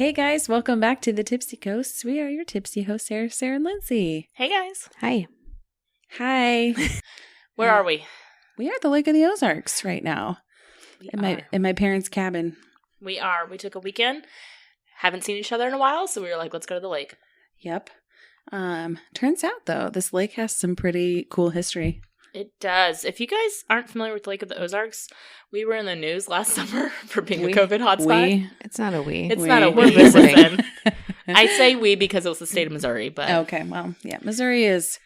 Hey guys, welcome back to the Tipsy Coasts. We are your tipsy hosts, Sarah and Lindsay. Hey guys. Hi. Hi. Where are we? We are at the Lake of the Ozarks right now. In my parents' cabin. We are. We took a weekend. Haven't seen each other in a while, so we were like, let's go to the lake. Yep. Turns out though, this lake has some pretty cool history. It does. If you guys aren't familiar with the Lake of the Ozarks, we were in the news last summer for being a COVID hotspot. It's not a we. It's not a we. Listen. I say we because it was the state of Missouri, but okay, well, yeah, Missouri is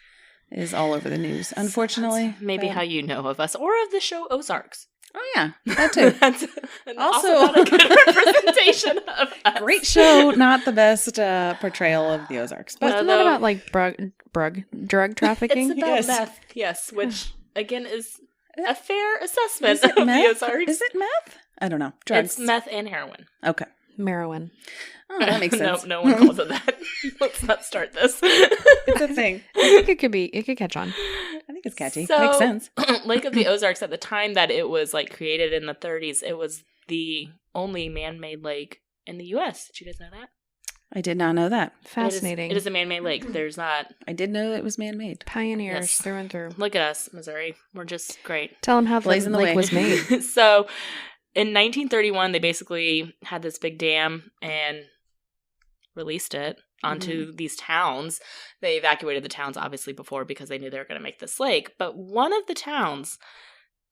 all over the news, unfortunately. That's maybe how you know of us or of the show Ozarks. Oh yeah, that too. That's also not a good representation of us. Great show, not the best portrayal of the Ozarks. But it's not about like drug trafficking. It's about meth, yes, which again is a fair assessment of meth? the Ozarks. Is it meth? I don't know. Drugs. It's meth and heroin. Okay. Heroin. Oh, that makes sense. No one calls it that. Let's not start this. It's a thing. I think it could catch on. I think it's catchy. So, makes sense. Lake of the Ozarks, at the time that it was like created in the 30s, it was the only man-made lake in the U.S. Did you guys know that? I did not know that. Fascinating. It is a man-made lake. There's not. I did know it was man-made. Pioneers through and through. Look at us, Missouri. We're just great. Tell them how the lake was made. So, in 1931, they basically had this big dam and released it onto these towns. They evacuated the towns, obviously, before because they knew they were going to make this lake. But one of the towns,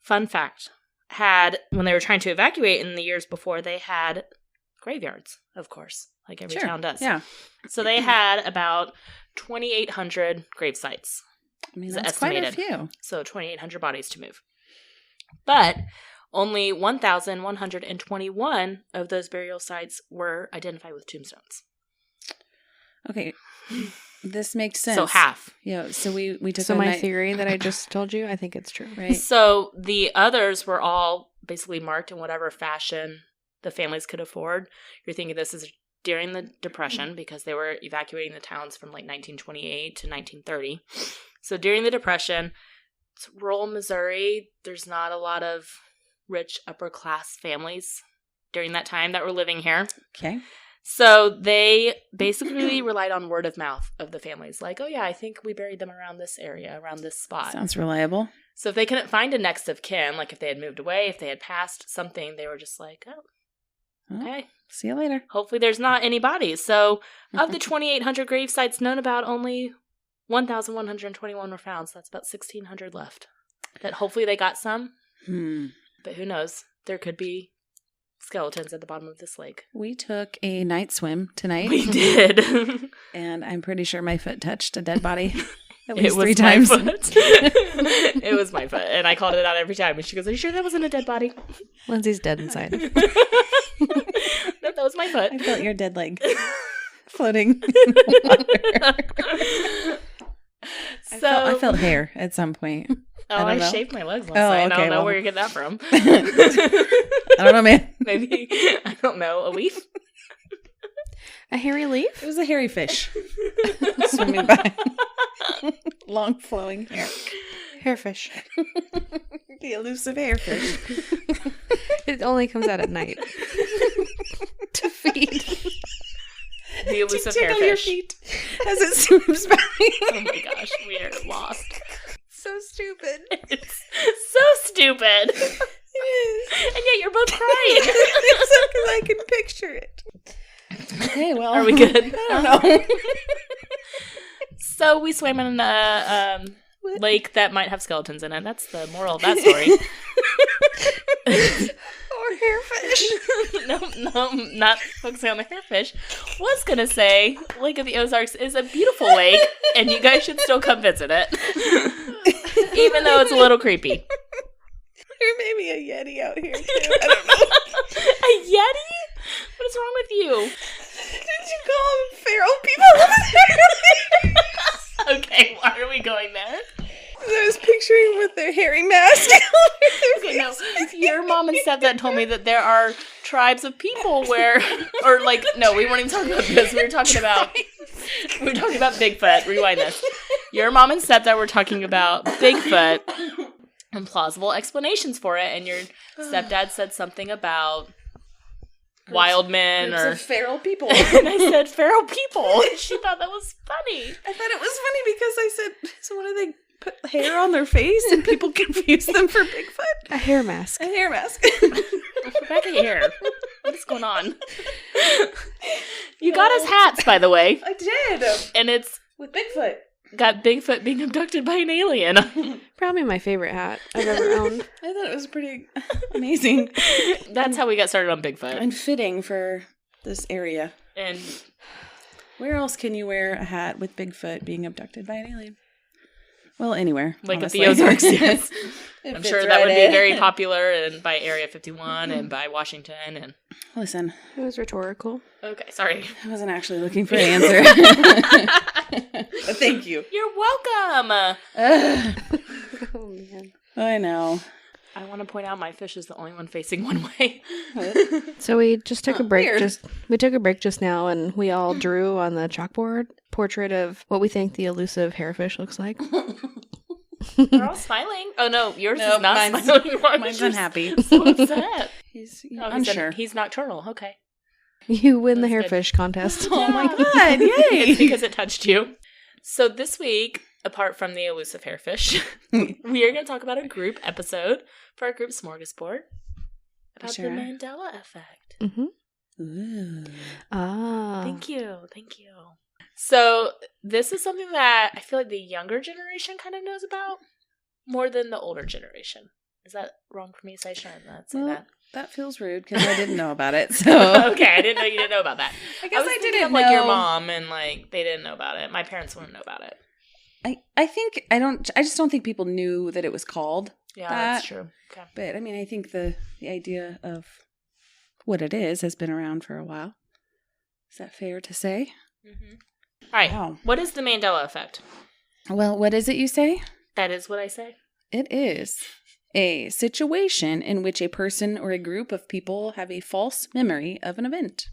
fun fact, had, when they were trying to evacuate in the years before, they had graveyards, of course, like every town does. Yeah. So they had about 2,800 grave sites. I mean, that's estimated. Quite a few. So 2,800 bodies to move. But only 1,121 of those burial sites were identified with tombstones. Okay, this makes sense. So half. Yeah, so we took So my theory that I just told you, I think it's true. Right. So the others were all basically marked in whatever fashion the families could afford. You're thinking this is during the Depression because they were evacuating the towns from like 1928 to 1930. So during the Depression, it's rural Missouri. There's not a lot of rich upper class families during that time that were living here. Okay. So they basically relied on word of mouth of the families. Like, oh yeah, I think we buried them around this area, around this spot. Sounds reliable. So if they couldn't find a next of kin, like if they had moved away, if they had passed something, they were just like, oh, okay. See you later. Hopefully there's not any bodies. So of the 2,800 grave sites known about, only 1,121 were found. So that's about 1,600 left. That hopefully they got some. But who knows? There could be skeletons at the bottom of this lake. We took a night swim tonight. We did. And I'm pretty sure my foot touched a dead body at least it was 3 times. My foot. It was my foot. And I called it out every time. And she goes, are you sure that wasn't a dead body? Lindsay's dead inside. No, that was my foot. I felt your dead leg floating in the water. I felt hair at some point. I shaved my legs last night. I don't know where you're getting that from. I don't know, man. Maybe, I don't know, a leaf? A hairy leaf? It was a hairy fish swimming by. Long flowing hair. Hairfish. The elusive hairfish. It only comes out at night. To feed. The elusive to tickle hairfish. Your feet as it swims by. Oh my gosh, we are lost. So stupid. It's so stupid. It is. And yet you're both crying. Because I can picture it. Okay, well. Are we good? I don't know. So we swam in a lake that might have skeletons in it. That's the moral of that story. Or hairfish. No, not focusing on the hairfish. Was going to say Lake of the Ozarks is a beautiful lake, and you guys should still come visit it. Even though it's a little creepy. There may be a Yeti out here, too. I don't know. A Yeti? What is wrong with you? Did you call them feral people? Okay, why are we going there? I was picturing with their hairy mask. Okay, no. Your mom and stepdad told me that there are tribes of people where, or like, no, we weren't even talking about this. We were talking about Bigfoot. Rewind this. Your mom and stepdad were talking about Bigfoot and plausible explanations for it, and your stepdad said something about wild men Groups or of feral people. and I said feral people. She thought that was funny. I thought it was funny because I said, so what do they put hair on their face and people confuse them for Bigfoot? A hair mask. A hair mask. Rebecca here. What's going on? You got us hats, by the way. I did. And it's With Bigfoot. got Bigfoot being abducted by an alien. Probably my favorite hat I've ever owned. I thought it was pretty amazing. That's how we got started on Bigfoot. And fitting for this area. And Where else can you wear a hat with Bigfoot being abducted by an alien? Well, anywhere. like honestly. at the Ozarks, yes. It I'm fits sure that right would be in. very popular and by Area 51 and by Washington and Listen, It was rhetorical. okay, sorry. I wasn't actually looking for an answer. But thank you. You're welcome. Oh, man. I know. I want to point out my fish is the only one facing one way. So we just took a break. Weird. We took a break just now, and we all drew on the chalkboard portrait of what we think the elusive hairfish looks like. We're all smiling. Oh no, yours No, is not mine's- smiling. Mine's unhappy. So upset. He's Oh, unsure. He's nocturnal. Okay. You win the That's good. hairfish contest. Oh my Yeah. god, yay! It's because it touched you. So this week, apart from the elusive hairfish, we are going to talk about a group episode for our group smorgasbord about Sure. the Mandela Effect. Mm-hmm. Ooh. Ah. Thank you. Thank you. So this is something that I feel like the younger generation kind of knows about more than the older generation. Is that wrong for me to say? Should I not say Well, that? that feels rude because I didn't know about it. So Okay, I didn't know you didn't know about that. I guess was I thinking didn't of, like your know. mom and like they didn't know about it. My parents wouldn't know about it. I just don't think people knew that it was called. Yeah, That- that's true. Okay. But I mean, I think the idea of what it is has been around for a while. Is that fair to say? Mm-hmm. All right. Wow. What is the Mandela Effect? Well, what is it you say? That is what I say. It is a situation in which a person or a group of people have a false memory of an event,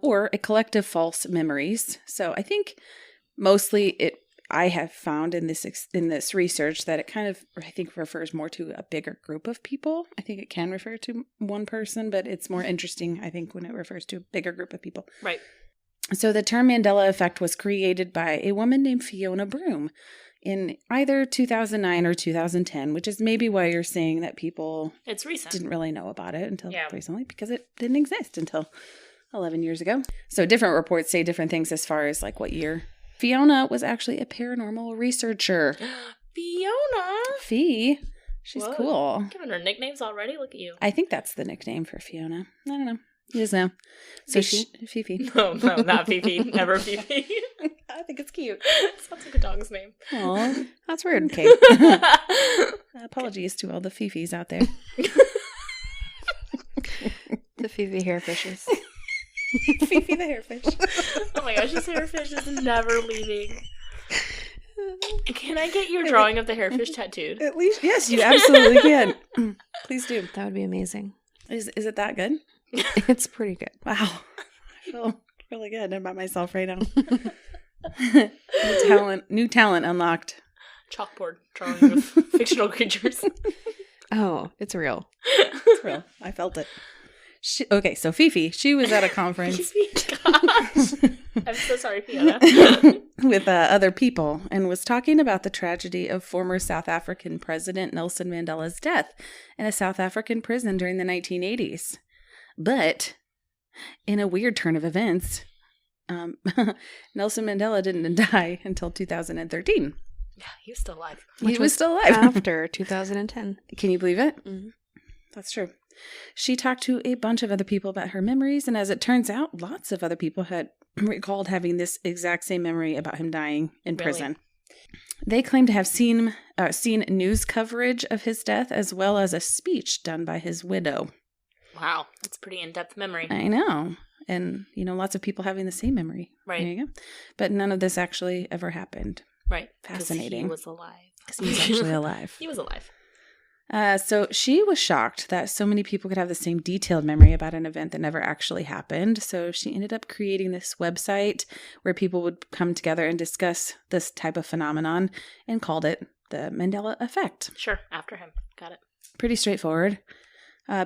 or a collective false memories. So I think mostly I have found in this research that it kind of, I think, refers more to a bigger group of people. I think it can refer to one person, but it's more interesting, I think, when it refers to a bigger group of people. Right. So the term Mandela Effect was created by a woman named Fiona Broome in either 2009 or 2010, which is maybe why you're saying that people It's recent. didn't really know about it until Yeah. recently, because it didn't exist until 11 years ago. So different reports say different things as far as like what year. Fiona was actually a paranormal researcher. Fiona. Fee, she's Whoa. cool. Giving her nicknames already. Look at you. I think that's the nickname for Fiona. I don't know. You just know. So Fifi. No, not Fifi. Never Fifi. I think it's cute. Sounds like a dog's name. Aw. That's weird. Okay. Apologies to all the Fifis out there. The Phoebe hairfishes. Fifi the hairfish. Oh my gosh, this hairfish is never leaving. Can I get your drawing of the hairfish tattooed? At least, yes, you absolutely can. Please do. That would be amazing. Is it that good? It's pretty good. Wow. I feel really good about myself right now. New talent unlocked. Chalkboard drawing of fictional creatures. Oh, it's real. It's real. I felt it. Okay, so Fifi, she was at a conference Gosh. I'm so sorry, Fiona. with other people and was talking about the tragedy of former South African President Nelson Mandela's death in a South African prison during the 1980s. But in a weird turn of events, Nelson Mandela didn't die until 2013. Yeah, he was still alive. He was still alive. After 2010. Can you believe it? Mhm. That's true. She talked to a bunch of other people about her memories, and as it turns out, lots of other people had recalled having this exact same memory about him dying in Really? prison. They claim to have seen news coverage of his death, as well as a speech done by his widow. Wow, that's a pretty in-depth memory. I know. And, lots of people having the same memory. Right. There you go. But none of this actually ever happened. Right. 'Cause Fascinating. He was alive. Because he was actually alive. He was alive. So she was shocked that so many people could have the same detailed memory about an event that never actually happened. So she ended up creating this website where people would come together and discuss this type of phenomenon and called it the Mandela Effect. Sure, after him. Got it. Pretty straightforward.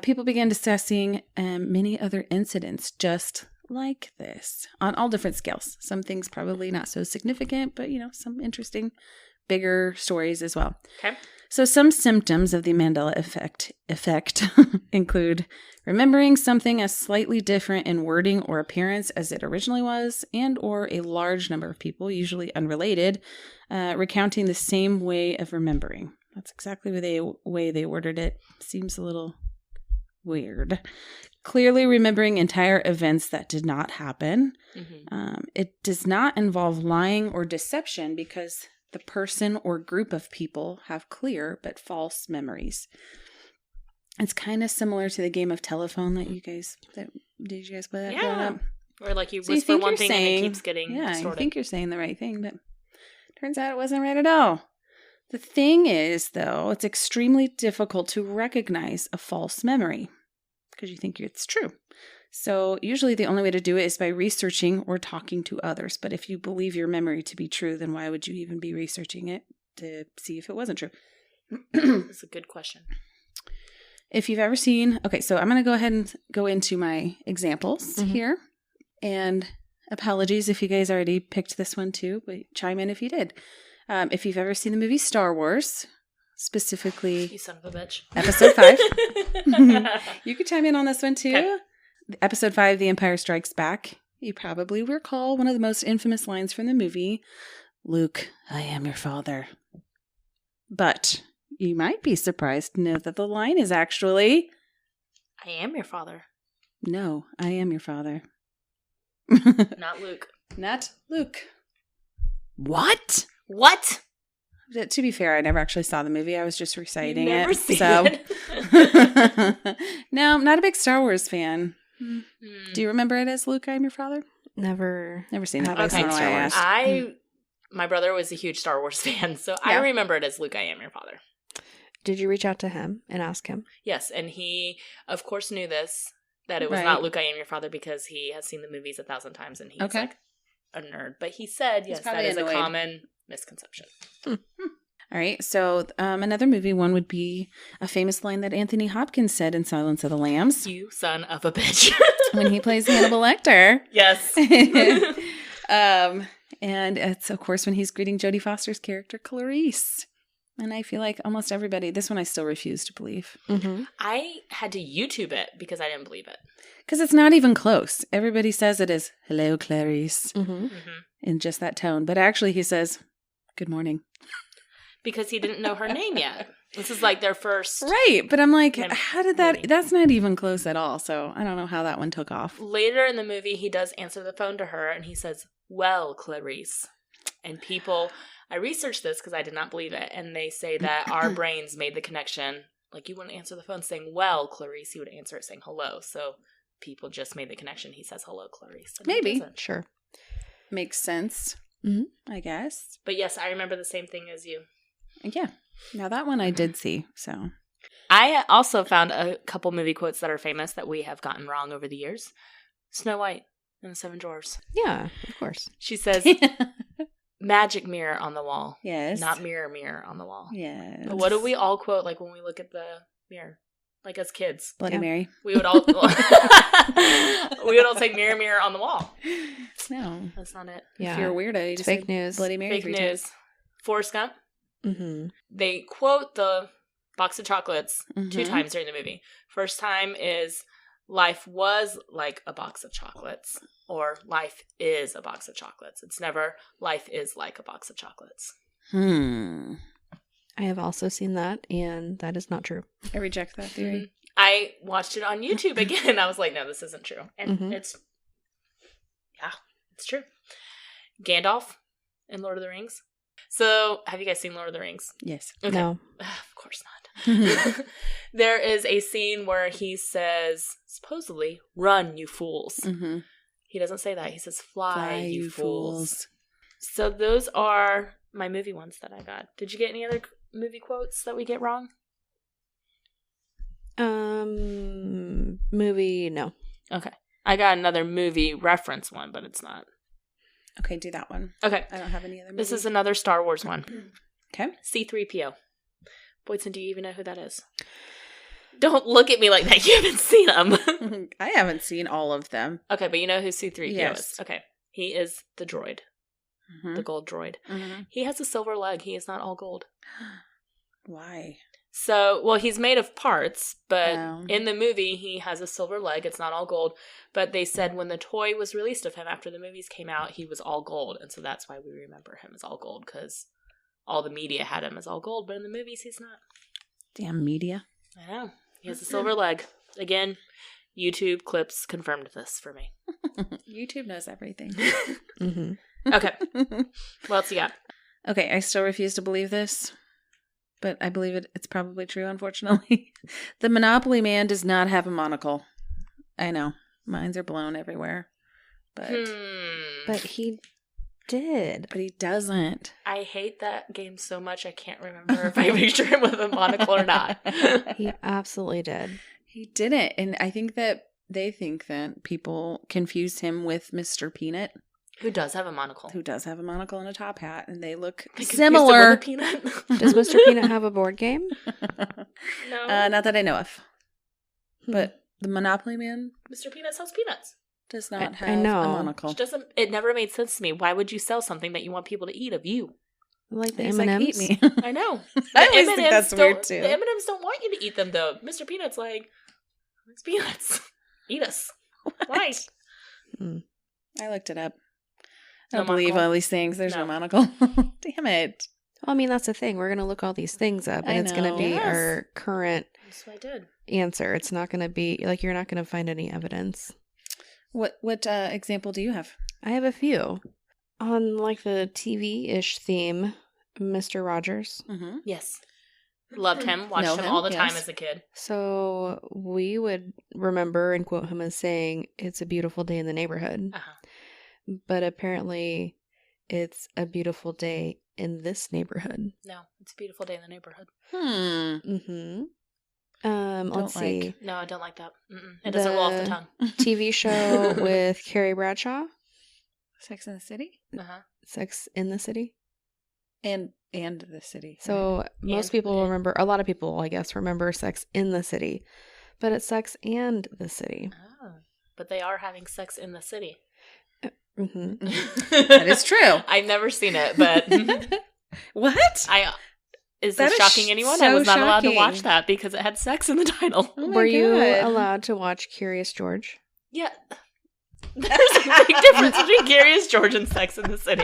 people began discussing many other incidents just like this on all different scales. Some things probably not so significant, but, some interesting, bigger stories as well. Okay. So some symptoms of the Mandela effect include remembering something as slightly different in wording or appearance as it originally was, and or a large number of people, usually unrelated, recounting the same way of remembering. That's exactly the way they worded it. Seems a little weird. Clearly remembering entire events that did not happen. Mm-hmm. It does not involve lying or deception because the person or group of people have clear but false memories. It's kind of similar to the game of telephone did you guys play that growing up? Or like you whisper one thing and it keeps getting distorted. You think you're saying the right thing, but turns out it wasn't right at all. The thing is, though, it's extremely difficult to recognize a false memory because you think it's true. So usually the only way to do it is by researching or talking to others. But if you believe your memory to be true, then why would you even be researching it to see if it wasn't true? That's a good question. If you've ever seen... Okay, so I'm going to go ahead and go into my examples here. And apologies if you guys already picked this one too, but chime in if you did. If you've ever seen the movie Star Wars, specifically... You son of a bitch. Episode 5. You could chime in on this one too. Okay. Episode 5, The Empire Strikes Back. You probably recall one of the most infamous lines from the movie, Luke, I am your father. But you might be surprised to know that the line is actually, I am your father. No, I am your father. Not Luke. Not Luke. What? What? To be fair, I never actually saw the movie. I was just reciting You've never it. seen it. No, I'm not a big Star Wars fan. Do you remember it as Luke, I am your father? Never seen it. Okay, That's why I asked. My brother was a huge Star Wars fan, so I remember it as Luke, I am your father. Did you reach out to him and ask him? Yes, and he, of course, knew this, that it was not Luke, I am your father, because he has seen the movies 1,000 times, and he's like a nerd. But he said, yes, that is a common misconception. All right, so another movie one would be a famous line that Anthony Hopkins said in Silence of the Lambs. You son of a bitch. When he plays Hannibal Lecter. Yes. And it's, of course, when he's greeting Jodie Foster's character, Clarice. And I feel like almost everybody, this one I still refuse to believe. Mm-hmm. I had to YouTube it because I didn't believe it. Because it's not even close. Everybody says it is, hello, Clarice, Mm-hmm. in just that tone. But actually he says, good morning. Because he didn't know her name yet. This is like their first. Right. But I'm like, how did that? Movie. That's not even close at all. So I don't know how that one took off. Later in the movie, he does answer the phone to her and he says, well, Clarice. And people, I researched this because I did not believe it. And they say that our brains made the connection. Like you wouldn't answer the phone saying, well, Clarice. You would answer it saying hello. So people just made the connection. He says, hello, Clarice. Maybe. Sure. Makes sense, I guess. But yes, I remember the same thing as you. Yeah. Now that one I did see, so. I also found a couple movie quotes that are famous that we have gotten wrong over the years. Snow White and the Seven Dwarfs. Yeah, of course. She says, magic mirror on the wall. Yes. Not mirror, mirror on the wall. Yes. But what do we all quote like when we look at the mirror? Like as kids. Bloody Mary. We would all say mirror, mirror on the wall. No. That's not it. Yeah. If you're a weirdo, you just fake say news. Bloody Mary. Fake news. Forrest Gump. Mm-hmm. They quote the box of chocolates 2 times during the movie. First time is life was like a box of chocolates, or life is a box of chocolates. It's never life is like a box of chocolates. I have also seen that, and that is not true. I reject that theory. Mm-hmm. I watched it on YouTube again. I was like, no, this isn't true. And it's true. Gandalf in Lord of the Rings. So, have you guys seen Lord of the Rings? Yes. Okay. No. Of course not. There is a scene where he says, supposedly, run, you fools. Mm-hmm. He doesn't say that. He says, fly you fools. So, those are my movie ones that I got. Did you get any other movie quotes that we get wrong? Movie, no. Okay. I got another movie reference one, but it's not. Okay, do that one. Okay. I don't have any other This movies. is another Star Wars one. Okay. C-3PO. Boydson, do you even know who that is? Don't look at me like that. You haven't seen them. I haven't seen all of them. Okay, but you know who C-3PO Yes. is. Okay. He is the droid. Mm-hmm. The gold droid. Mm-hmm. He has a silver leg. He is not all gold. Why? So, well, he's made of parts, but Oh. in the movie, he has a silver leg. It's not all gold. But they said when the toy was released of him after the movies came out, he was all gold. And so that's why we remember him as all gold, because all the media had him as all gold. But in the movies, he's not. Damn media. I know. He has a silver leg. Again, YouTube clips confirmed this for me. YouTube knows everything. Mm-hmm. Okay. What else you got? Okay, I still refuse to believe this, but I believe it's probably true, unfortunately. The Monopoly Man does not have a monocle. I know. Minds are blown everywhere. But But he did. he doesn't. I hate that game so much I can't remember if I picture him with a monocle or not. He absolutely did. He didn't. And I think that they think that people confuse him with Mr. Peanut, Who does have a monocle? who does have a monocle and a top hat, and they look They confused him similar. with a peanut? Does Mr. Peanut have a board game? No. Not that I know of. Hmm. But the Monopoly Man Mr. Peanut sells peanuts. does not I have know. a monocle. Which doesn't. It never made sense to me. Why would you sell something that you want people to eat of you? Like the He's M&Ms? like, eat me. I know. I The always think M&Ms that's don't- weird, too. The M&Ms don't want you to eat them, though. Mr. Peanut's like, it's peanuts. Eat us. Why? Hmm. I looked it up. I No don't believe monocle? all these things. There's no, No. monocle. Damn it. Well, I mean, that's the thing. We're going to look all these things up, and I it's going know. to be Yes. our current That's what I did. answer. It's not going to be, like, you're not going to find any evidence. What example do you have? I have a few. On, like, the TV-ish theme, Mr. Rogers. Mm-hmm. Yes. Loved him. Watched Know him him, all the time yes. as a kid. So we would remember and quote him as saying, "It's a beautiful day in the neighborhood." Uh-huh. But apparently, it's a beautiful day in this neighborhood. No, it's a beautiful day in the neighborhood. Mm-hmm. Let's Don't see. like. No, I don't like that. It doesn't roll off the The- tongue. TV show with Carrie Bradshaw, Sex in the City? Uh-huh. Sex in the City. And the city. So most And- people remember, a lot of people, I guess, remember Sex in the City. But it's Sex and the City. Oh. But they are having sex in the city. Mm-hmm. That is true. I've never seen it, but What? is That this is shocking anyone? so I was not allowed to watch shocking. that because it had sex in the title. Oh my Were you God. allowed to watch Curious George? Yeah. There's a big difference between Curious George and Sex in the City.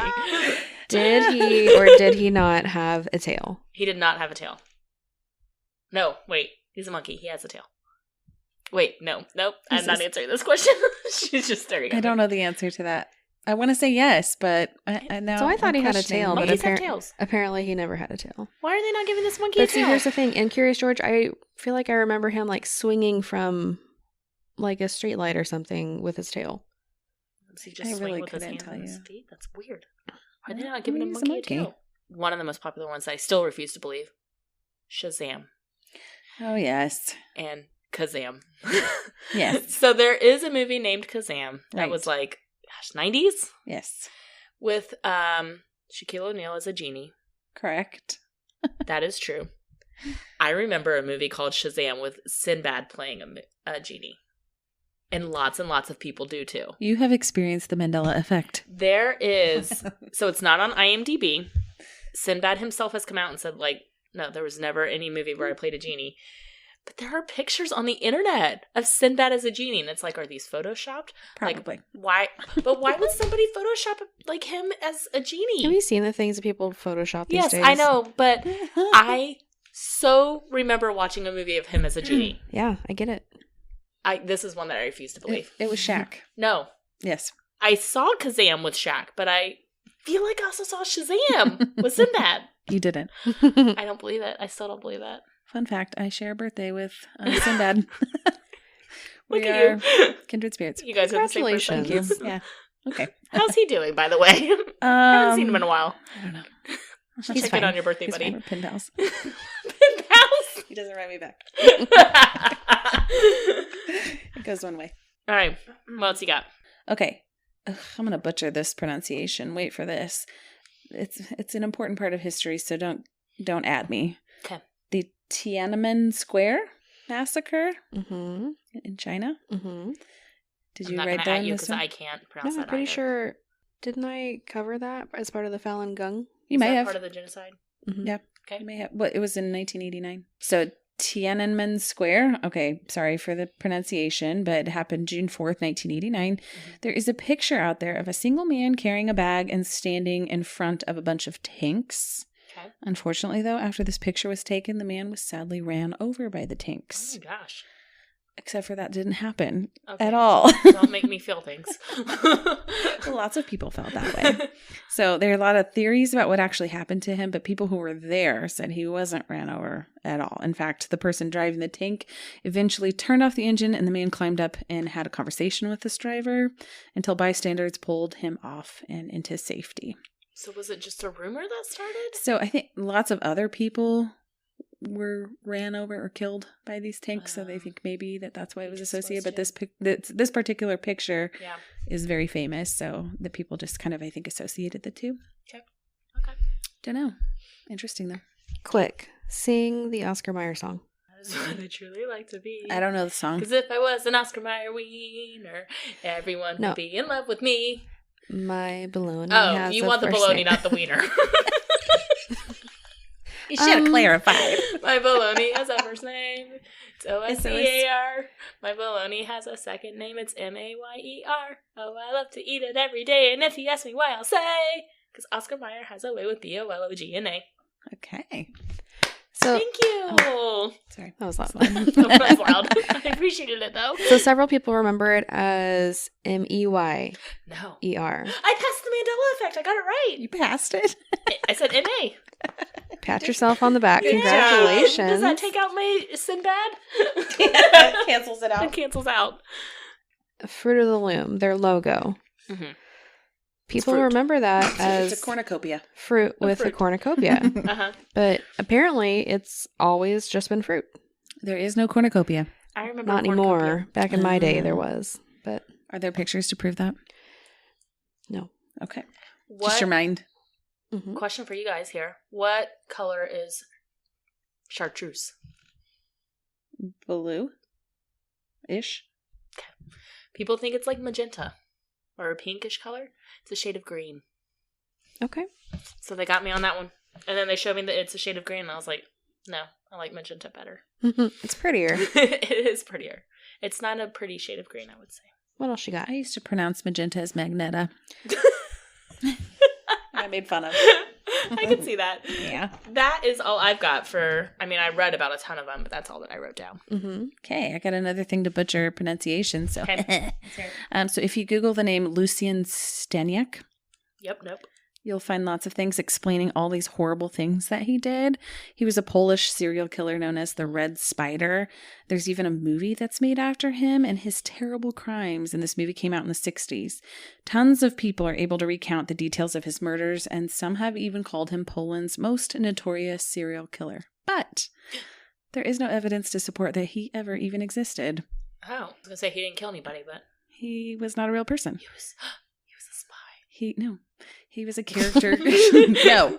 Did he or did he not have a tail? He did not have a tail. No, wait. He's a monkey. He has a tail. Wait, nope. I'm Is not this- answering this question. She's just staring at I me. don't know the answer to that. I want to say yes, but I now. So I thought I'm he had a questioning. tail, but Monkeys have appar- tails. apparently he never had a tail. Why are they not giving this monkey But a see, tail? here's the thing. In Curious George, I feel like I remember him like swinging from like a street light or something with his tail. Does he just I swing really with his couldn't hands tell and his you. feet? That's weird. Why are they Well, not giving a he's a monkey a monkey. tail? One of the most popular ones I still refuse to believe. Shazam Oh yes, and Kazam. Yes. So there is a movie named Kazam that Right. was like, gosh, 90s? yes, With Shaquille O'Neal as a genie. correct. That is true. I remember a movie called Shazam with Sinbad playing a genie. And lots of people do too. You have experienced the Mandela Effect. There is, so it's not on IMDb. Sinbad himself has come out and said, like, no, there was never any movie where I played a genie. But there are pictures on the internet of Sinbad as a genie. And it's like, are these photoshopped? Probably. Like, why? But why would somebody Photoshop like him as a genie? Have you seen the things that people Photoshop these Yes, days? I know. But I so remember watching a movie of him as a genie. Yeah, I get it. This is one that I refuse to believe. It was Shaq. No. Yes. I saw Kazam with Shaq, but I feel like I also saw Shazam with Sinbad. You didn't. I don't believe it. I still don't believe that. Fun fact: I share a birthday with Sinbad. Look We at are you. kindred spirits. You guys have the same birthday. Congratulations. Thank you. Yeah. Okay. How's he doing, by the way? I haven't seen him in a while. I don't know. Check it fine. on your birthday, He's buddy. fine. We're pen pals. Pen pals. He doesn't write me back. It goes one way. All right. What else you got? Okay. Ugh, I'm gonna butcher this pronunciation. Wait for this. It's an important part of history, so don't add me. Okay. The Tiananmen Square massacre Mm-hmm. in China. Mm-hmm. Did I'm you not write gonna that at in you this because one? I can't No, pronounce I'm that pretty either. sure. Didn't I cover that as part of the Falun Gong? You Is may that have. part of the genocide? Mm-hmm. Yeah. Okay. You may have. Well, it was in 1989. So Tiananmen Square. Okay, sorry for the pronunciation, but it happened June 4th, 1989. There is a picture out there of a single man carrying a bag and standing in front of a bunch of tanks. Okay. Unfortunately, though, after this picture was taken, the man was sadly ran over by the Oh tanks. my gosh. Except for that didn't happen Okay. at all. Don't make me feel things. Lots of people felt that way. So there are a lot of theories about what actually happened to him, but people who were there said he wasn't ran over at all. In fact, the person driving the tank eventually turned off the engine and the man climbed up and had a conversation with this driver until bystanders pulled him off and into safety. So was it just a rumor that started? So I think lots of other people were ran over or killed by these tanks, so they think maybe that's why it was associated. But this particular picture Yeah. is very famous, so the people just kind of, I think, associated the two. Okay. Don't know. Interesting though. Quick, sing the Oscar Mayer song. That is what I truly like to be. I don't know the song. Because if I was an Oscar Mayer wiener, everyone would be in love with me. My baloney. Oh, has you a want the first bologna, name. not the wiener. You should have clarified. My bologna has a first name. It's O-S-C-A-R. My bologna has a second name. It's M-A-Y-E-R. Oh, I love to eat it every day. And if you ask me why, I'll say, because Oscar Mayer has a way with B-O-L-O-G-N-A. Okay. So Thank you. Oh, sorry. that was loud. That was loud. I appreciated it, though. So several people remember it as M-E-Y-E-R. No. I passed the Mandela Effect. I got it right. You passed it. I said M-A. Pat yourself on the back. Yeah. Congratulations. Does that take out my Sinbad? Cancels it It cancels out. Fruit of the Loom, their logo. Mm-hmm. People fruit. remember that as It's a cornucopia. fruit with a cornucopia. Uh-huh. But apparently it's always just been fruit. There is no cornucopia. I remember Not cornucopia. anymore. Back in my day there was. But Are there pictures to prove that? no. Okay. What, Just your mind. Mhm. question for you guys here. What color is chartreuse? Blue-ish. People think it's like magenta or a pinkish color. It's a shade of green. Okay. So they got me on that one. And then they showed me that it's a shade of green, and I was like, no, I like magenta better. It's prettier. It is prettier. It's not a pretty shade of green, I would say. What else you got? I used to pronounce magenta as magneta. I made fun of. I can see that. Yeah. That is all I've got for, I mean, I read about a ton of them, but that's all that I wrote down. Mm-hmm. Okay, I got another thing to butcher pronunciation. So, Okay. so if you Google the name Lucien Staniak, Nope. you'll find lots of things explaining all these horrible things that he did. He was a Polish serial killer known as the Red Spider. There's even a movie that's made after him and his terrible crimes, and this movie came out in the 60s. Tons of people are able to recount the details of his murders, and some have even called him Poland's most notorious serial killer. But there is no evidence to support that he ever even existed. Oh, I was going to say he didn't kill anybody, but He was not a real person. he was a spy. He was a character. No.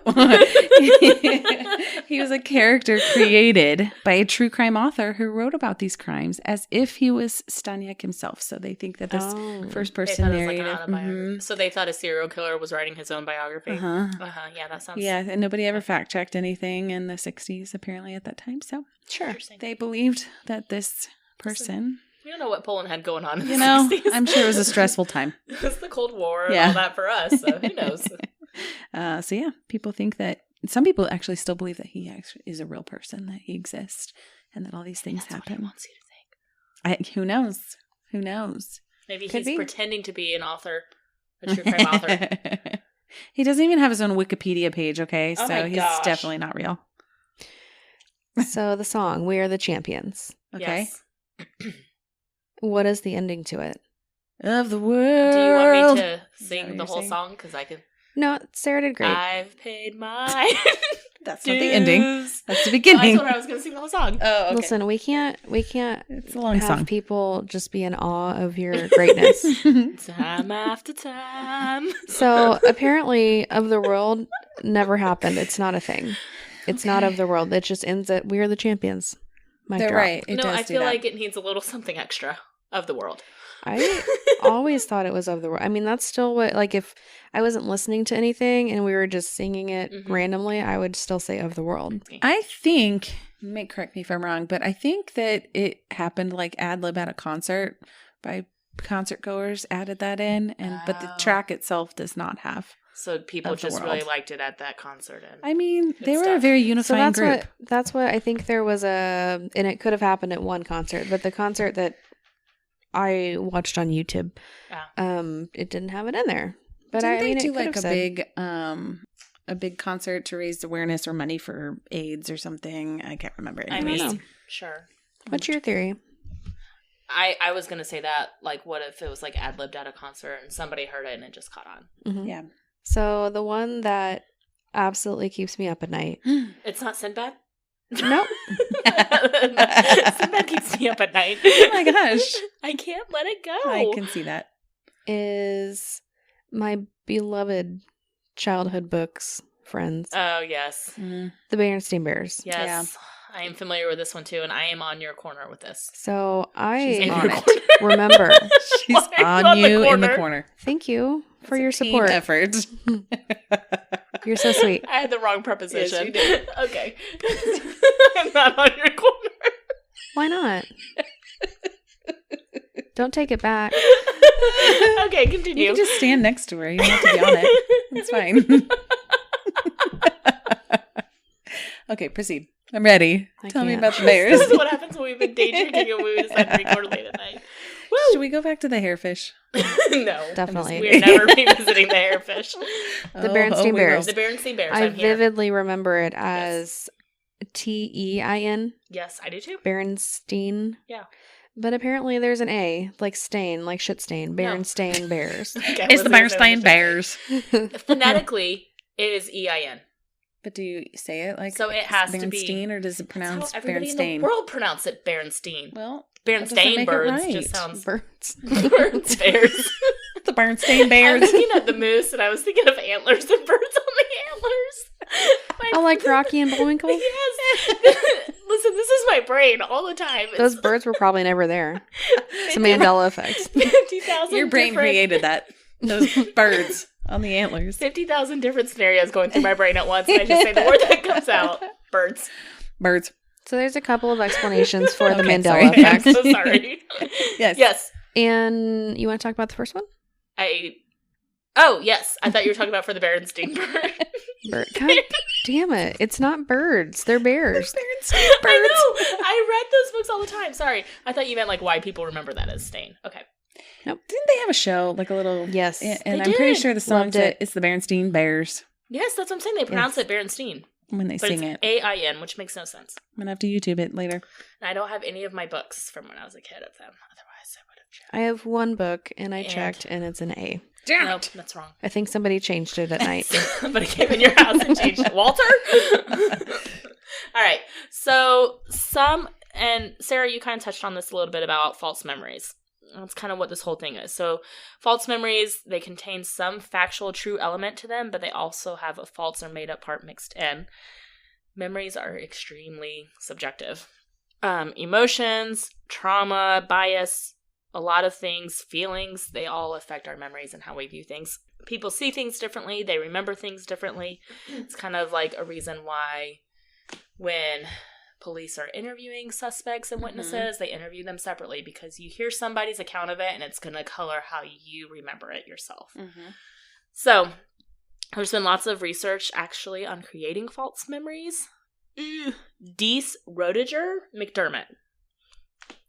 He was a character created by a true crime author who wrote about these crimes as if he was Staniak himself. So they think that this first They person thought it was like an narrative. autobiography. So they thought a serial killer was writing his own biography. Uh-huh. Yeah, that sounds... Yeah, and nobody ever fact checked anything in the 60s apparently at that time. So Sure. Interesting. they believed that this person, We don't know what Poland had going on in the you know, 60s. I'm sure it was a stressful time. It was the Cold War and Yeah. all that for us, so who knows? So yeah, people think that some people actually still believe that he actually is a real person, that he exists, and that all these things That's what he happen. wants you to think. Who knows? Who knows? Maybe Could he's be. pretending to be an author, a true crime author. He doesn't even have his own Wikipedia page, okay? Oh So my he's gosh. definitely not real. So the song, We Are the Champions. Okay. Yes. What is the ending to it? Of the Do you world. want me to Is that sing what the you're whole saying? song? Because I can. No, Sarah did great. I've paid my That's not the ending. dues. That's the I beginning. told her I was going to sing the whole song. Oh, okay. Listen, we can't It's a long have song. people just be in awe of your greatness. Time after time. So apparently, of the world never happened. It's not a thing. It's not of the world. It just ends at We Are the Champions. Mic They're drop. right. It no, does I do feel that. like it needs a little something extra of the world. I always thought it was of the world. I mean, that's still what, like, if I wasn't listening to anything and we were just singing it randomly, I would still say of the world. I think, you may correct me if I'm wrong, but I think that it happened like ad lib at a concert by concert goers added that in, but the track itself does not have. So people Of the just really world. liked it at that concert. And I mean, they It's were a tough. very So unifying group. that's what I think there was and it could have happened at one concert, but the concert that I watched on YouTube, it didn't have it in there. But Didn't I mean, they do it could like have a big concert to raise awareness or money for AIDS or something? I can't remember. I don't know. mean, sure. What's your theory? I was going to say that, like, what if it was like ad-libbed at a concert and somebody heard it and it just caught on? Mhm. Yeah. So the one that absolutely keeps me up at night. It's not Sinbad? Nope. Sinbad keeps me up at night. Oh my gosh. I can't let it go. I can see that. Is my beloved childhood books, Friends. Oh, yes. Mm. The Berenstain Bears. Yes. I am familiar with this one too, and I am on your corner with this. So She's I on it. remember. She's Why are you on on the you in the corner? corner. Thank you for It's a your team support. effort. You're so sweet. I had the wrong preposition. Yes, you did. Okay. I'm not on your corner. Why not? Don't take it back. Okay, continue. You can just stand next to her. You don't have to be on it. It's fine. Okay, proceed. I'm ready. I Tell me can't. about the bears. This is what happens when we've been day drinking and we decide to record late at night. Should we go back to the hairfish? No. Definitely. We're never revisiting the hairfish. The Berenstain we will. Bears. The Berenstain Bears. I I'm here. vividly remember it as Tein. Yes, I do too. Berenstain. Yeah. But apparently there's an A, like stain, like shit stain. Berenstain Bears. Okay, It's the let's see if Berenstain there's a Bears. Phonetically, it is EIN. But do you say it like So it has to be. Berenstain, or does it pronounce That's how everybody in the Berenstain? world pronounce it Berenstain. Well, that doesn't Berenstain make it birds right. just sounds Birds. birds bears. The Berenstain I Bears. was looking at the moose and I was thinking of antlers and birds on the antlers. Oh, like Rocky and Bullwinkle? Yes. Listen, this is my brain all the time. It's Those birds were probably never there. It's a Mandela Effect. 50,000 Your brain different- created that. Those birds on the antlers. 50,000 different scenarios going through my brain at once, and I just say the word that comes out. Birds. Birds. So there's a couple of explanations for the Okay, Mandela sorry. I'm Effect. so sorry. Yes. Yes. And you want to talk about the first one? Oh, yes. I thought you were talking about for the Berenstain bird. Bird. God damn it. It's not birds. They're bears. Berenstain birds. I know. I read those books all the time. Sorry. I thought you meant like why people remember that as Stain. Okay. Didn't they have a show, like a little... Yes. And They I'm pretty did. sure the song Loved it. it's the Berenstain Bears Yes, that's what I'm saying. They pronounce it Berenstain. when they But sing it's it. A-I-N, which makes no sense. I'm going to have to YouTube it later. And I don't have any of my books from when I was a kid of them. Otherwise, I would have checked. I have one book, and I And- checked, and it's an A. Damn Nope, that's wrong. I think somebody changed it at night. Somebody came in your house and changed it. Walter? All right. So and Sarah, you kind of touched on this a little bit about false memories. That's kind of what this whole thing is. So false memories, they contain some factual true element to them, but they also have a false or made up part mixed in. Memories are extremely subjective. Emotions, trauma, bias, a lot of things, feelings, they all affect our memories and how we view things. People see things differently. They remember things differently. It's kind of like a reason why when police are interviewing suspects and witnesses, they interview them separately because you hear somebody's account of it and it's going to color how you remember it yourself. Mm-hmm. So there's been lots of research actually on creating false memories. Deese Roediger McDermott.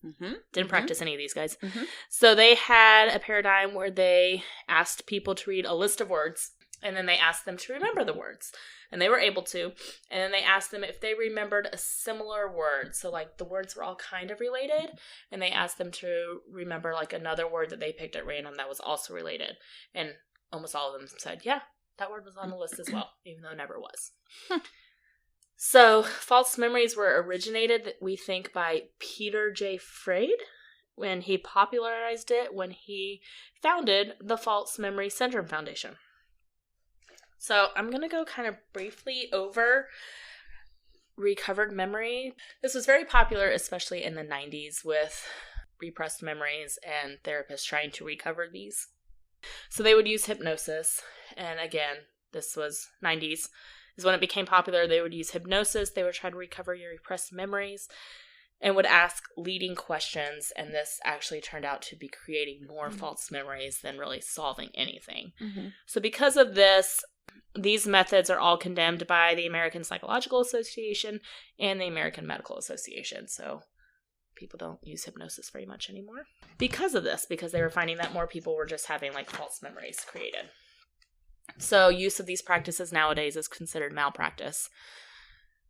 Mm-hmm. Didn't practice any of these guys. Mhm. So they had a paradigm where they asked people to read a list of words, and then they asked them to remember the words. And they were able to. And then they asked them if they remembered a similar word. So, like, the words were all kind of related. And they asked them to remember, like, another word that they picked at random that was also related. And almost all of them said, yeah, that word was on the list as well, even though it never was. So, false memories were originated, we think, by Peter J. Freyd when he popularized it when he founded the False Memory Syndrome Foundation. So, I'm going to go kind of briefly over recovered memory. This was very popular, especially in the 90s, with repressed memories and therapists trying to recover these. So they would use hypnosis. And again, this was 90s, is when it became popular. They would use hypnosis. They would try to recover your repressed memories and would ask leading questions. And this actually turned out to be creating more false memories than really solving anything. Mm-hmm. So because of this, these methods are all condemned by the American Psychological Association and the American Medical Association. So people don't use hypnosis very much anymore because of this, because they were finding that more people were just having like false memories created. So use of these practices nowadays is considered malpractice.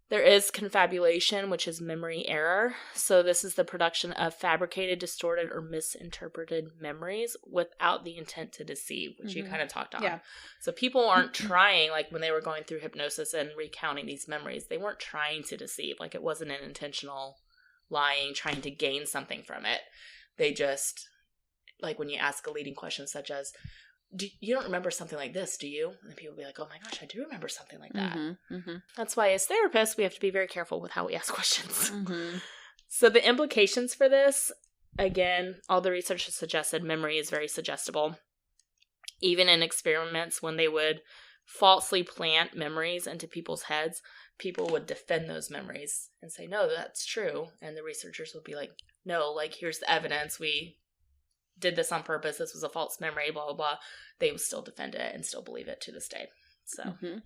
There is confabulation, which is memory error. So this is the production of fabricated, distorted, or misinterpreted memories without the intent to deceive, which you kind of talked on. Yeah. So people aren't trying, like when they were going through hypnosis and recounting these memories, they weren't trying to deceive. Like it wasn't an intentional lying, trying to gain something from it. They just, like when you ask a leading question such as, you don't remember something like this, do you? And people will be like, oh my gosh, I do remember something like that. Mm-hmm, mm-hmm. That's why as therapists, we have to be very careful with how we ask questions. Mm-hmm. So the implications for this, again, all the research has suggested memory is very suggestible. Even in experiments when they would falsely plant memories into people's heads, people would defend those memories and say, no, that's true. And the researchers would be like, no, like here's the evidence. We did this on purpose. This was a false memory, blah, blah, blah. They would still defend it and still believe it to this day. So kind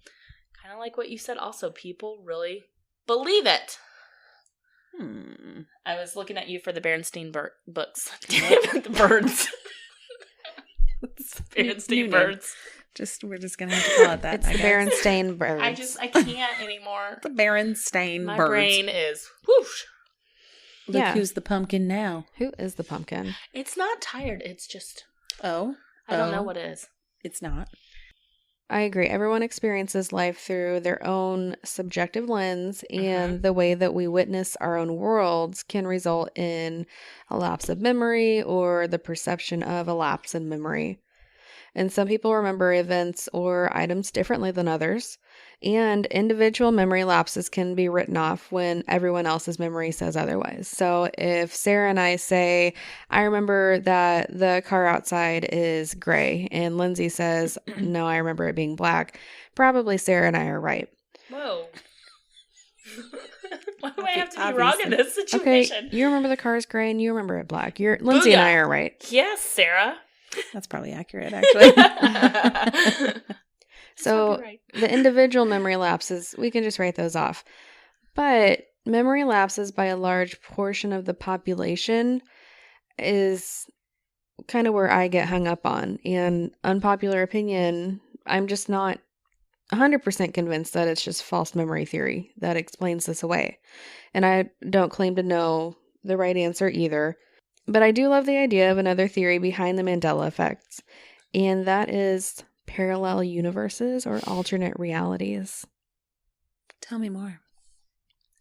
of like what you said also, people really believe it. I was looking at you for the Berenstein books. The birds. Berenstein birds. We're just going to have to call it that. It's the Berenstain birds. I can't anymore. The Berenstain birds. My brain is whoosh. Look who's the pumpkin now. Who is the pumpkin? It's not tired. It's just... I don't know what it is. It's not. I agree. Everyone experiences life through their own subjective lens, and the way that we witness our own worlds can result in a lapse of memory or the perception of a lapse in memory. And some people remember events or items differently than others. And individual memory lapses can be written off when everyone else's memory says otherwise. So if Sarah and I say, I remember that the car outside is gray, and Lindsay says, no, I remember it being black, probably Sarah and I are right. Whoa. Why do I have to be wrong in this situation? Okay, you remember the car is gray and you remember it black. Lindsay and I are right. Yes, Sarah. That's probably accurate, actually. So the individual memory lapses, we can just write those off. But memory lapses by a large portion of the population is kind of where I get hung up on. And unpopular opinion, I'm just not 100% convinced that it's just false memory theory that explains this away. And I don't claim to know the right answer either. But I do love the idea of another theory behind the Mandela Effect, and that is parallel universes or alternate realities. Tell me more.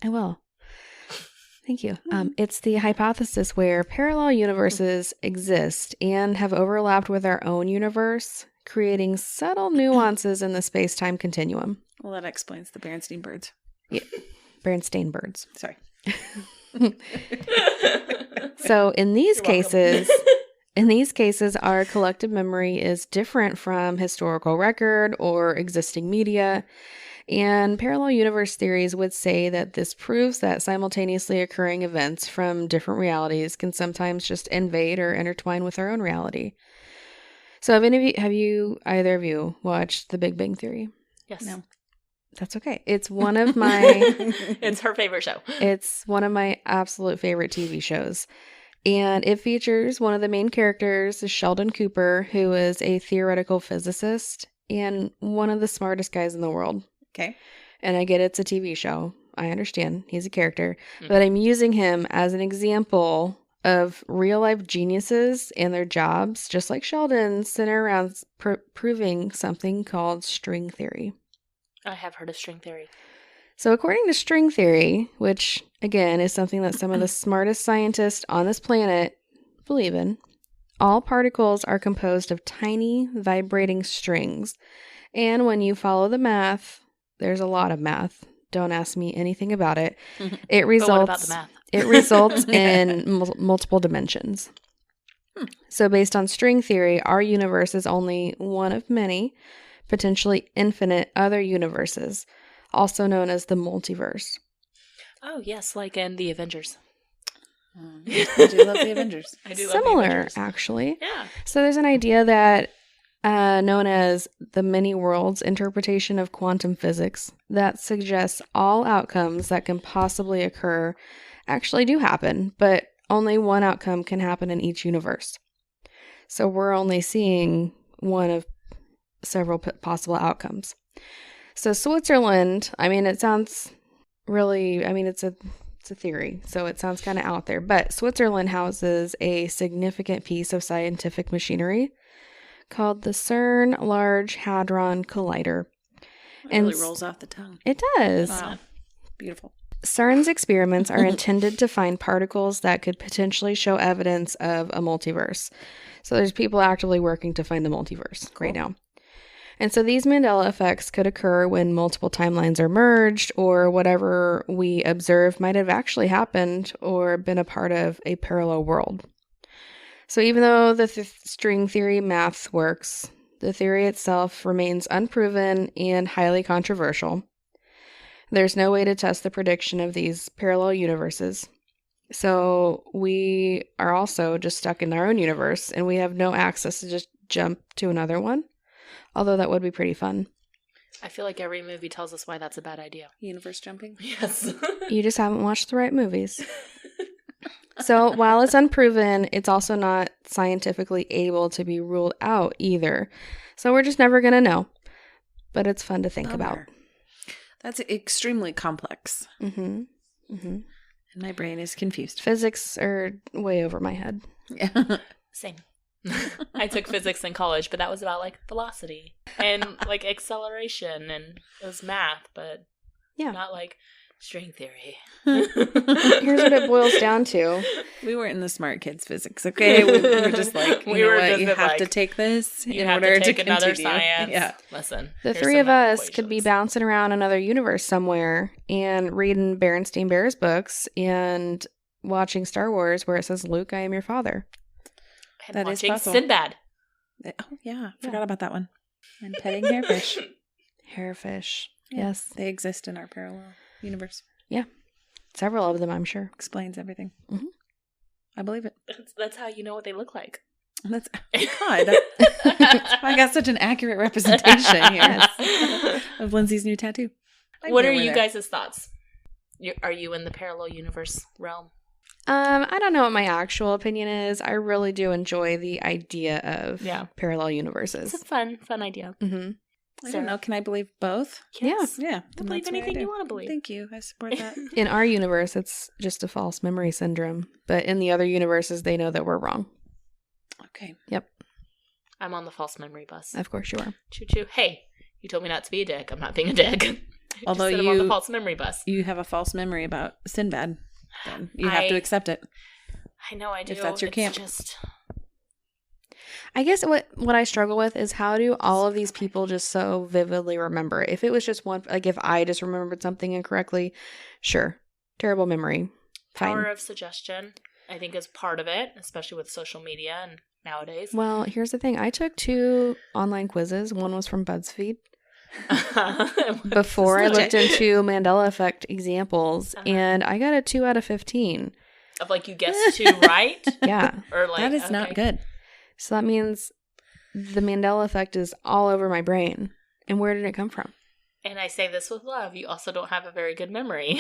I will. Thank you. It's the hypothesis where parallel universes exist and have overlapped with our own universe, creating subtle nuances in the space-time continuum. Well, that explains the Berenstain birds. Yeah, Berenstain birds. Sorry. So in these cases, our collective memory is different from historical record or existing media. And parallel universe theories would say that this proves that simultaneously occurring events from different realities can sometimes just invade or intertwine with our own reality. So have either of you watched The Big Bang Theory? Yes. No. That's okay. It's one of my... It's her favorite show. It's one of my absolute favorite TV shows. And it features one of the main characters, Sheldon Cooper, who is a theoretical physicist and one of the smartest guys in the world. Okay. And I get it's a TV show. I understand. He's a character. But I'm using him as an example of real-life geniuses and their jobs, just like Sheldon, center around proving something called string theory. I have heard of string theory. So according to string theory, which again is something that some of the smartest scientists on this planet believe in, all particles are composed of tiny vibrating strings. And when you follow the math, there's a lot of math, Don't ask me anything about it. It But what about results. the math? It results in multiple dimensions. So, based on string theory, our universe is only one of many, potentially infinite other universes, also known as the multiverse. Oh, yes, like in the Avengers. I do love the Avengers. I do love the Similar, Avengers. actually. Yeah. So, there's an idea that known as the many worlds interpretation of quantum physics that suggests all outcomes that can possibly occur actually do happen, but only one outcome can happen in each universe. So we're only seeing one of several possible outcomes. So Switzerland, I mean, it sounds really, I mean, it's a theory, so it sounds kind of out there, but Switzerland houses a significant piece of scientific machinery called the CERN Large Hadron Collider. It really rolls off the tongue. It does. Wow. Beautiful. CERN's experiments are intended to find particles that could potentially show evidence of a multiverse. So there's people actively working to find the multiverse right now. And so these Mandela effects could occur when multiple timelines are merged, or whatever we observe might have actually happened or been a part of a parallel world. So even though the string theory math works, the theory itself remains unproven and highly controversial. There's no way to test the prediction of these parallel universes. So we are also just stuck in our own universe, and we have no access to just jump to another one. Although that would be pretty fun. I feel like every movie tells us why that's a bad idea. Universe jumping? Yes. You just haven't watched the right movies. So while it's unproven, it's also not scientifically able to be ruled out either. So we're just never going to know. But it's fun to think about. That's extremely complex. Mm-hmm. Mm-hmm. And my brain is confused. Physics are way over my head. Yeah. Same. I took physics in college, but that was about like velocity and like acceleration, and it was math, but not like string theory. Here's what it boils down to. We weren't in the smart kids physics, okay? We were just like, you have to take this in order to take another science. Yeah. Listen. The three of us could be bouncing around another universe somewhere and reading Berenstain Bears books and watching Star Wars where it says, Luke, I am your father. And that watching is possible. Sinbad. Oh, yeah. Forgot about that one. And petting hairfish. Hairfish. Yeah. Yes. They exist in our parallel universe. Yeah. Several of them, I'm sure. Explains everything. Mm-hmm. I believe it. That's how you know what they look like. That's God. I got such an accurate representation here of Lindsay's new tattoo. What are you guys' thoughts? Are you in the parallel universe realm? I don't know what my actual opinion is. I really do enjoy the idea of parallel universes. It's a fun idea. Mm-hmm. I don't know. Can I believe both? Yes. Yeah. You believe anything you want to believe. Thank you. I support that. In our universe, it's just a false memory syndrome. But in the other universes, they know that we're wrong. Okay. Yep. I'm on the false memory bus. Of course you are. Choo choo. Hey, you told me not to be a dick. I'm not being a dick. Although I'm on the false memory bus. You have a false memory about Sinbad. Then you have to accept it. I know I do. If that's your camp. I guess what I struggle with is how do all of these people just so vividly remember? If it was just one, like if I just remembered something incorrectly, sure. Terrible memory. Power of suggestion, I think, is part of it, especially with social media and nowadays. Well, here's the thing. I took 2 online quizzes. One was from BuzzFeed. Before I looked into Mandela Effect examples, and I got a 2 out of 15. Of like you guessed 2 right? Yeah. Or like that is not good. So that means the Mandela Effect is all over my brain. And where did it come from? And I say this with love. You also don't have a very good memory.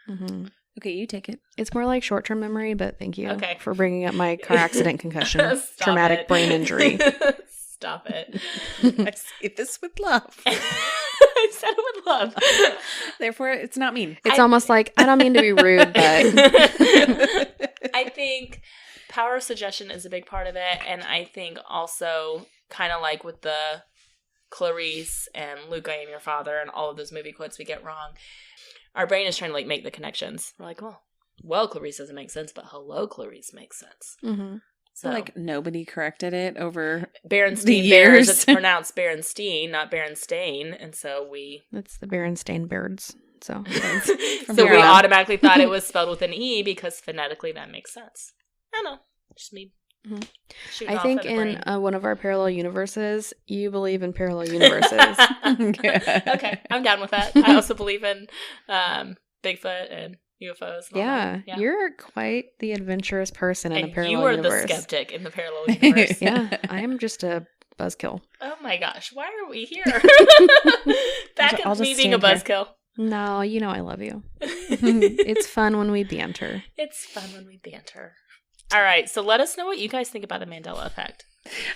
Mm-hmm. Okay, you take it. It's more like short-term memory, but thank you for bringing up my car accident concussion, traumatic brain injury. Stop it. I say this with love. I said it with love. Therefore, it's not mean. It's almost like, I don't mean to be rude, but... I think power of suggestion is a big part of it. And I think also kind of like with the Clarice and Luke, I am your father and all of those movie quotes we get wrong, our brain is trying to like make the connections. We're like, well, Clarice doesn't make sense, but hello, Clarice makes sense. Mm-hmm. So like nobody corrected it over Berenstain Bears. It's pronounced Berenstein, not Berenstain, and so we. It's the Berenstain Bears. So So we automatically thought it was spelled with an E because phonetically that makes sense. I don't know. Just me. I think in one of our parallel universes, you believe in parallel universes. Okay, I'm down with that. I also believe in Bigfoot and UFOs. And yeah, you're quite the adventurous person in a parallel universe. You are the skeptic in the parallel universe. Yeah, I'm just a buzzkill. Oh my gosh, why are we here? Back at me being a buzzkill. No, you know I love you. It's fun when we banter. All right, so let us know what you guys think about the Mandela Effect.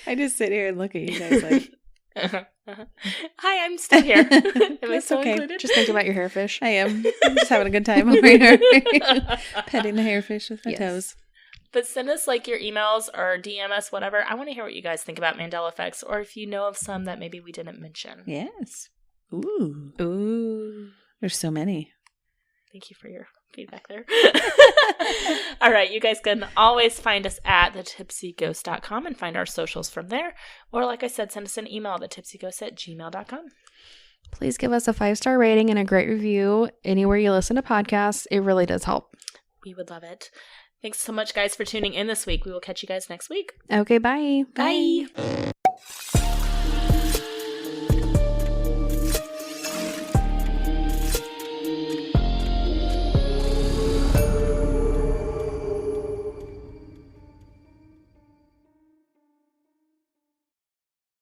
I just sit here and look at you guys like... Hi, I'm still here. Am I still included? Just think about your hairfish. I am. I'm just having a good time over here. Petting the hairfish with my toes. But send us like your emails or DM us, whatever. I want to hear what you guys think about Mandela Effects, or if you know of some that maybe we didn't mention. Yes. Ooh. There's so many. Thank you for your feedback there. All right, you guys can always find us at thetipsyghost.com and find our socials from there. Or like I said, send us an email at thetipsyghost@gmail.com. Please give us a 5-star rating and a great review anywhere you listen to podcasts. It really does help. We would love it. Thanks so much, guys, for tuning in this week. We will catch you guys next week. Okay, bye. Bye.